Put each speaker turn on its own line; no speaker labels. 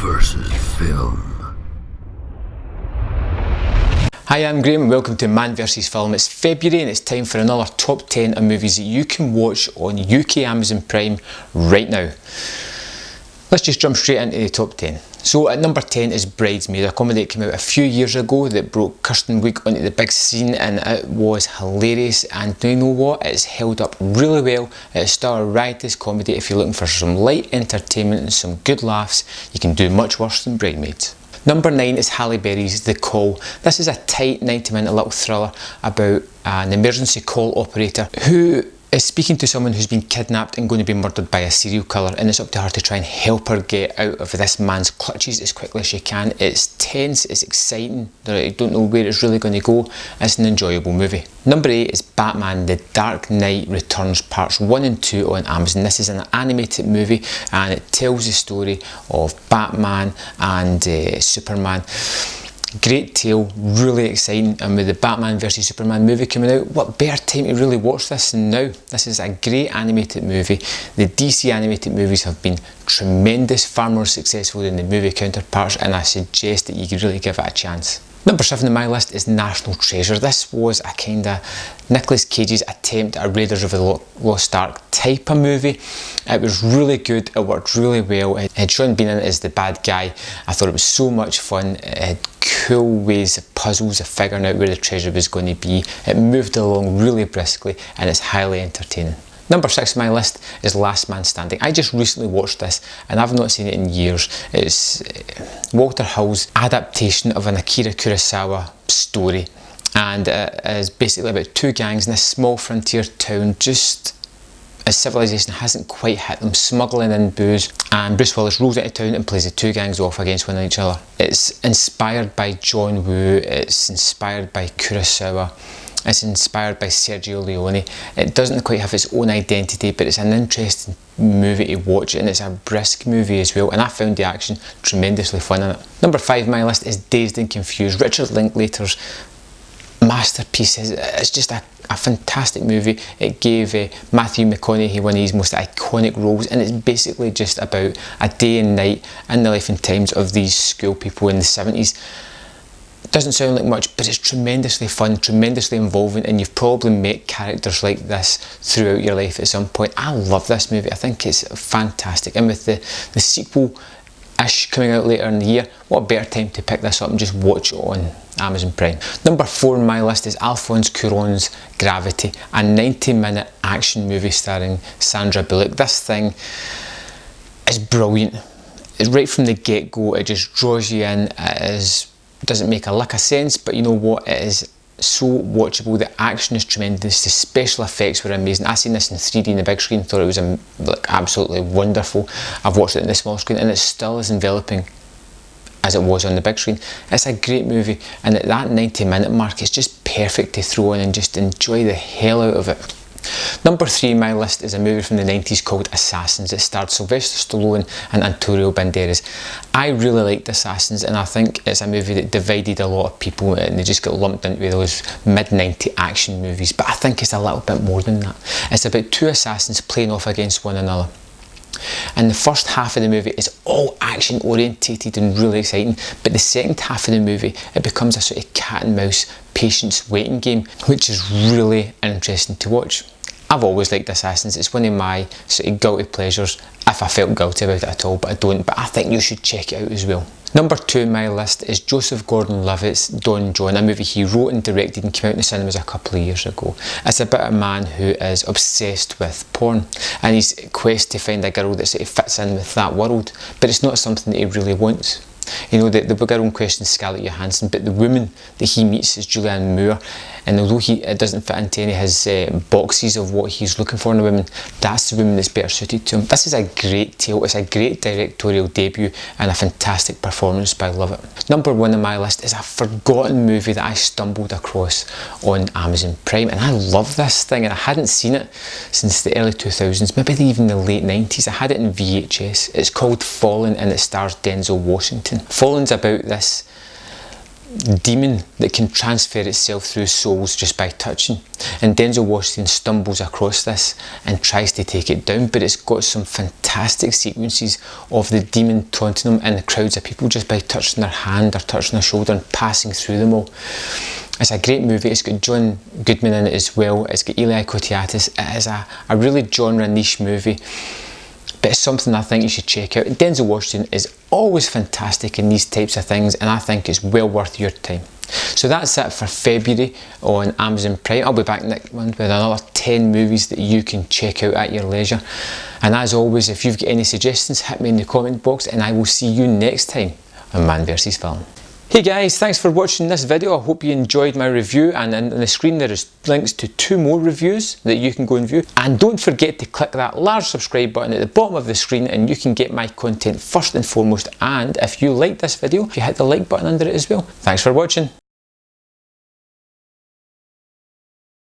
versus Film.
Hi, I'm Graham and welcome to Man vs Film. It's February and it's time for another top 10 of movies that you can watch on UK Amazon Prime right now. Let's just jump straight into the top 10. So at number 10 is Braids, a comedy that came out a few years ago that brought Kirsten Wiig onto the big scene, and it was hilarious, and do you know what? It's held up really well. It's still a riotous comedy. If you're looking for some light entertainment and some good laughs, you can do much worse than Bridesmaids. Number 9 is Halle Berry's The Call. This is a tight 90-minute little thriller about an emergency call operator who is speaking to someone who's been kidnapped and going to be murdered by a serial killer, and it's up to her to try and help her get out of this man's clutches as quickly as she can. It's tense, it's exciting, you don't know where it's really going to go. It's an enjoyable movie. Number 8 is Batman The Dark Knight Returns Parts 1 and 2 on Amazon. This is an animated movie and it tells the story of Batman and Superman. Great tale, really exciting, and with the Batman vs Superman movie coming out, what better time to really watch this than now? This is a great animated movie. The DC animated movies have been tremendous, far more successful than the movie counterparts, and I suggest that you could really give it a chance. Number 7 on my list is National Treasure. This was a kind of Nicolas Cage's attempt at a Raiders of the Lost Ark type of movie. It was really good, it worked really well. It had Sean Bean in it as the bad guy. I thought it was so much fun. It had cool ways of puzzles of figuring out where the treasure was going to be. It moved along really briskly and it's highly entertaining. Number 6 on my list is Last Man Standing. I just recently watched this and I've not seen it in years. It's Walter Hill's adaptation of an Akira Kurosawa story, and it is basically about two gangs in a small frontier town just as civilization hasn't quite hit them, smuggling in booze, and Bruce Willis rolls into town and plays the two gangs off against one another. It's inspired by John Woo, it's inspired by Kurosawa, it's inspired by Sergio Leone. It doesn't quite have its own identity, but it's an interesting movie to watch, and it's a brisk movie as well, and I found the action tremendously fun in it. Number 5 on my list is Dazed and Confused, Richard Linklater's masterpiece. It's just a fantastic movie. It gave Matthew McConaughey one of his most iconic roles, and it's basically just about a day and night in the life and times of these school people in the 70s. It doesn't sound like much, but it's tremendously fun, tremendously involving, and you've probably met characters like this throughout your life at some point. I love this movie. I think it's fantastic, and with the sequel-ish coming out later in the year, what a better time to pick this up and just watch it on Amazon Prime. Number 4 on my list is Alphonse Cuarón's Gravity, a 90-minute action movie starring Sandra Bullock. This thing is brilliant. It's right from the get-go, it just draws you in. Doesn't make a lick of sense, but you know what, it is so watchable. The action is tremendous, the special effects were amazing. I seen this in 3D in the big screen, thought it was absolutely wonderful. I've watched it in the small screen and it still is enveloping as it was on the big screen. It's a great movie, and at that 90-minute mark it's just perfect to throw in and just enjoy the hell out of it. Number 3 on my list is a movie from the 90s called Assassins. It starred Sylvester Stallone and Antonio Banderas. I really liked Assassins, and I think it's a movie that divided a lot of people and they just got lumped into those mid-90 action movies, but I think it's a little bit more than that. It's about two assassins playing off against one another. And the first half of the movie is all action orientated and really exciting, but the second half of the movie, it becomes a sort of cat and mouse patience waiting game, which is really interesting to watch. I've always liked Assassins. It's one of my sort of guilty pleasures, if I felt guilty about it at all, but I don't. But I think you should check it out as well. Number 2 on my list is Joseph Gordon-Levitt's Don John, a movie he wrote and directed and came out in the cinemas a couple of years ago. It's about a man who is obsessed with porn and his quest to find a girl that sort of fits in with that world, but it's not something that he really wants. You know, the girl in question is Scarlett Johansson, but the woman that he meets is Julianne Moore, and although it doesn't fit into any of his boxes of what he's looking for in a woman, that's the woman that's better suited to him. This is a great tale, it's a great directorial debut and a fantastic performance by Levitt. Number 1 on my list is a forgotten movie that I stumbled across on Amazon Prime, and I love this thing, and I hadn't seen it since the early 2000s, maybe even the late 90s. I had it in VHS. It's called Fallen and it stars Denzel Washington. Fallen's about this demon that can transfer itself through souls just by touching, and Denzel Washington stumbles across this and tries to take it down, but it's got some fantastic sequences of the demon taunting him in the crowds of people just by touching their hand or touching their shoulder and passing through them all. It's a great movie. It's got John Goodman in it as well. It's got Eli Koteatis. It is a really genre niche movie, but it's something I think you should check out. Denzel Washington is always fantastic in these types of things, and I think it's well worth your time. So that's it for February on Amazon Prime. I'll be back next month with another 10 movies that you can check out at your leisure. And as always, if you've got any suggestions, hit me in the comment box, and I will see you next time on Man vs Film. Hey guys, thanks for watching this video. I hope you enjoyed my review, and on the screen there is links to 2 more reviews that you can go and view. And don't forget to click that large subscribe button at the bottom of the screen, and you can get my content first and foremost. And if you like this video, you hit the like button under it as well. Thanks for watching.